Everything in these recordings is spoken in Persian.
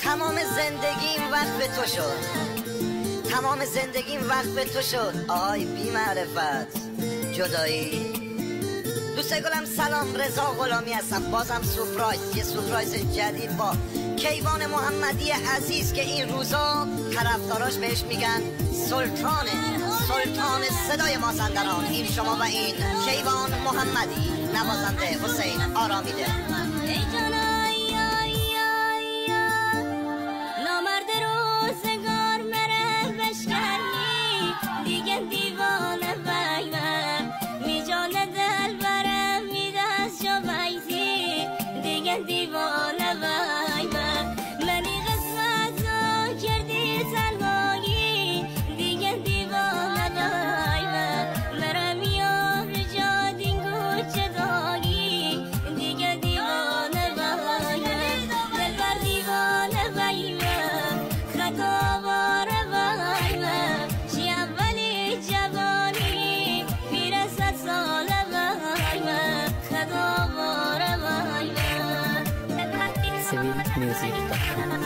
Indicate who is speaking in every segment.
Speaker 1: تمام زندگیم وقف تو شد، تمام زندگیم وقف تو شد آهای بی معرفت جدایی. دوست گلم سلام، رضا غلامی هستم، بازم سورپرایز، یه سورپرایز جدید با کیوان محمدی عزیز که این روزا طرفداراش بهش میگن سلطان صدای مازندران. این شما و این کیوان محمدی، نوازنده حسین آرامیده.
Speaker 2: نامرد روزگار مره بشکنی دیگه دیوانه بگم میجانه دل برم میدست جا بیزی دیگه دیوانه بگم منی قسمت رو کردی تنهایی دیگه دیوانه بگم مرم یار جا دینگو چه داری دیگه دیوانه بگم دل بر دیوانه بگم خطا باره بگم چی اولی جوانی پیرست ساله بگم خطا باره بگم
Speaker 3: civilmusic.com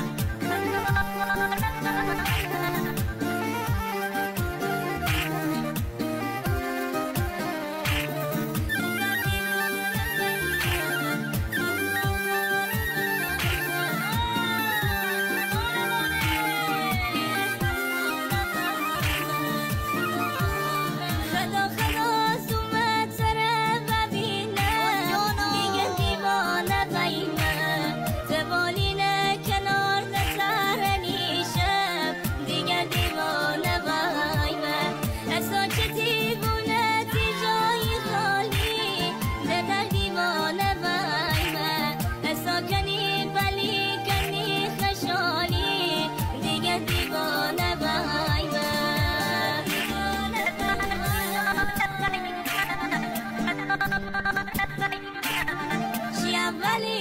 Speaker 2: ولی